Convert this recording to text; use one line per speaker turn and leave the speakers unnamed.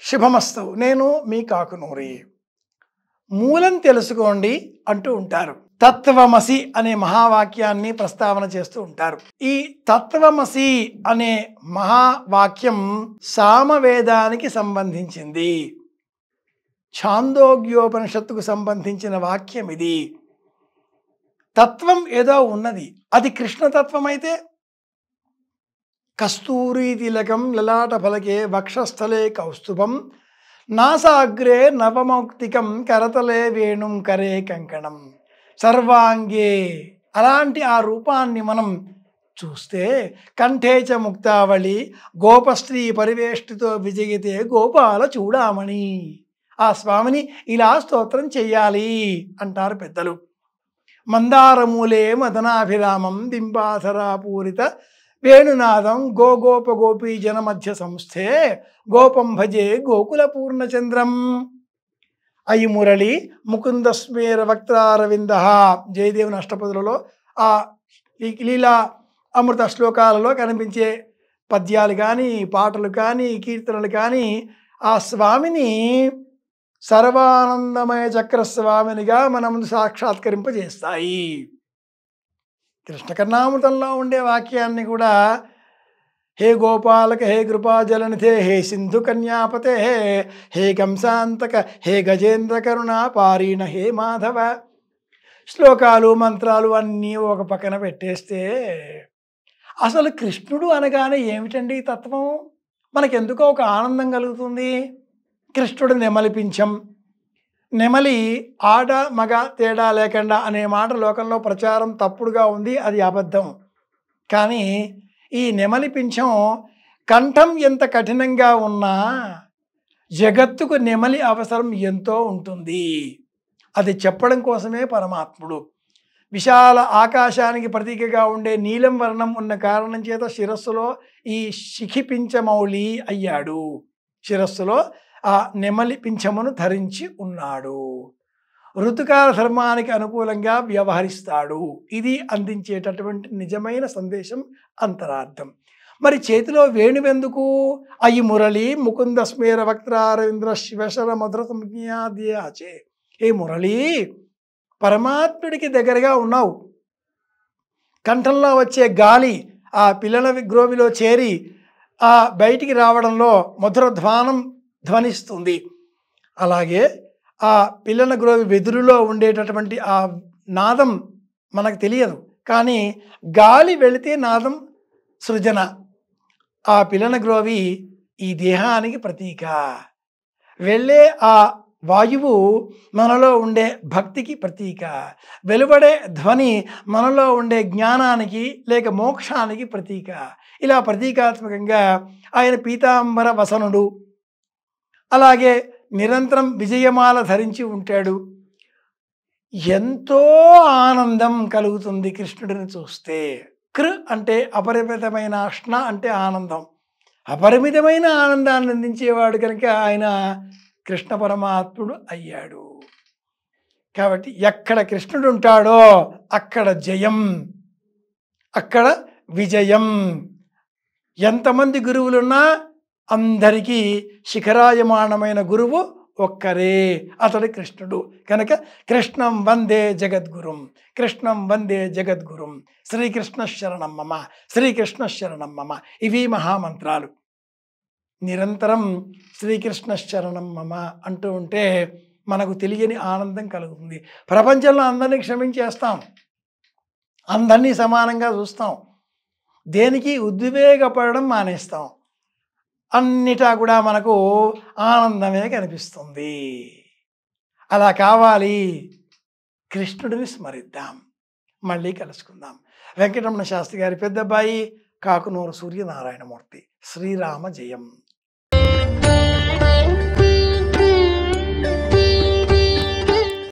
శుభమస్తు. నేను మీ కాకునూరి. మూలం తెలుసుకోండి అంటూ ఉంటారు. తత్వమసి అనే మహావాక్యాన్ని ప్రస్తావన చేస్తూ ఉంటారు. ఈ తత్వమసి అనే మహావాక్యం సామవేదానికి సంబంధించింది. ఛాందోగ్యోపనిషత్తుకు సంబంధించిన వాక్యం ఇది. తత్వం ఏదో ఉన్నది, అది కృష్ణతత్వం అయితే కస్తూరీ తిలకం లలాట ఫలకే వక్షస్థలే కౌస్తుభం నాసాగ్రే నవమౌక్తికం కరతలే వేణుం కరే కంకణం సర్వాంగే. అలాంటి ఆ రూపాన్ని మనం చూస్తే కంఠేచ ముక్తావళి గోపస్త్రీ పరివేష్టితో విజయితే గోపాల చూడామణి. ఆ స్వామిని ఇలా స్తోత్రం చెయ్యాలి అంటారు పెద్దలు. మందారమూలే మదనాభిరామం బింబాధరాపూరిత వేణునాదం గోగోప గోపీ జన మధ్య సంస్థే గోపం భజే గోకుల పూర్ణచంద్రం. అయి మురళి ముకుంద స్మేర వక్తారవింద. జయదేవుని అష్టపదులలో ఆ లీలా అమృత శ్లోకాలలో కనిపించే పద్యాలు కానీ పాటలు కానీ కీర్తనలు కానీ ఆ స్వామిని సర్వానందమయ చక్రస్వామినిగా మన ముందు సాక్షాత్కరింపజేస్తాయి. కృష్ణకర్ణామృతంలో ఉండే వాక్యాన్ని కూడా హే గోపాలక హే కృపాజలనిధే హే సింధు కన్యాపతే హే కంసాంతక హే గజేంద్ర కరుణా పారీణ హే మాధవ. శ్లోకాలు మంత్రాలు అన్నీ ఒక పక్కన పెట్టేస్తే అసలు కృష్ణుడు అనగానే ఏమిటండి తత్వం? మనకెందుకో ఒక ఆనందం కలుగుతుంది. కృష్ణుడు నెమలిపించం. నెమలి ఆడ మగ తేడా లేకుండా అనే మాట లోకంలో ప్రచారం తప్పుడుగా ఉంది, అది అబద్ధం. కానీ ఈ నెమలి పింఛం కంఠం ఎంత కఠినంగా ఉన్నా జగత్తుకు నెమలి అవసరం ఎంతో ఉంటుంది. అది చెప్పడం కోసమే పరమాత్ముడు విశాల ఆకాశానికి ప్రతీకగా ఉండే నీలం వర్ణం ఉన్న కారణం చేత శిరస్సులో ఈ శిఖిపించమౌళి అయ్యాడు. శిరస్సులో ఆ నెమలి పింఛమును ధరించి ఉన్నాడు. ఋతుకాల ధర్మానికి అనుకూలంగా వ్యవహరిస్తాడు. ఇది అందించేటటువంటి నిజమైన సందేశం, అంతరార్థం. మరి చేతిలో వేణువెందుకు? అయి మురళి ముకుంద స్మేర వక్త్రారవింద్ర శివశర మధుర సంజ్ఞాద్యాచే. ఏ మురళి, పరమాత్ముడికి దగ్గరగా ఉన్నావు. కంఠంలో వచ్చే గాలి ఆ పిల్లల గ్రోవిలో చేరి ఆ బయటికి రావడంలో మధుర ధ్వనిస్తుంది. అలాగే ఆ పిల్లల గ్రోవి వెదురులో ఉండేటటువంటి ఆ నాదం మనకు తెలియదు, కానీ గాలి వెళితే నాదం సృజన. ఆ పిల్లల గ్రోవి ఈ దేహానికి ప్రతీక. వెళ్ళే ఆ వాయువు మనలో ఉండే భక్తికి ప్రతీక. వెలువడే ధ్వని మనలో ఉండే జ్ఞానానికి లేక మోక్షానికి ప్రతీక. ఇలా ప్రతీకాత్మకంగా ఆయన పీతాంబర వసనుడు. అలాగే నిరంతరం విజయమాల ధరించి ఉంటాడు. ఎంతో ఆనందం కలుగుతుంది కృష్ణుడిని చూస్తే. కృ అంటే అపరిమితమైన, అష్ణ అంటే ఆనందం. అపరిమితమైన ఆనందాన్ని అందించేవాడు కనుక ఆయన కృష్ణ పరమాత్ముడు అయ్యాడు. కాబట్టి ఎక్కడ కృష్ణుడు ఉంటాడో అక్కడ జయం, అక్కడ విజయం. ఎంతమంది గురువులున్నా అందరికీ శిఖరాయమానమైన గురువు ఒక్కరే, అతడు కృష్ణుడు. కనుక కృష్ణం వందే జగద్గురుం, కృష్ణం వందే జగద్గురుం, శ్రీకృష్ణ శరణం మమ, శ్రీకృష్ణ శరణం మమ. ఇవి మహామంత్రాలు. నిరంతరం శ్రీకృష్ణ శరణం మమ అంటూ ఉంటే మనకు తెలియని ఆనందం కలుగుతుంది. ప్రపంచంలో అందరినీ క్షమించేస్తాం, అందరినీ సమానంగా చూస్తాం, దేనికి ఉద్వేగపడడం మానేస్తాం. అన్నిటా కూడా మనకు ఆనందమే కనిపిస్తుంది. అలా కావాలి, కృష్ణుడిని స్మరిద్దాం. మళ్ళీ కలుసుకుందాం. వెంకటరమణ శాస్త్రి గారి పెద్దబ్బాయి కాకునూరు సూర్యనారాయణమూర్తి. శ్రీరామ జయం.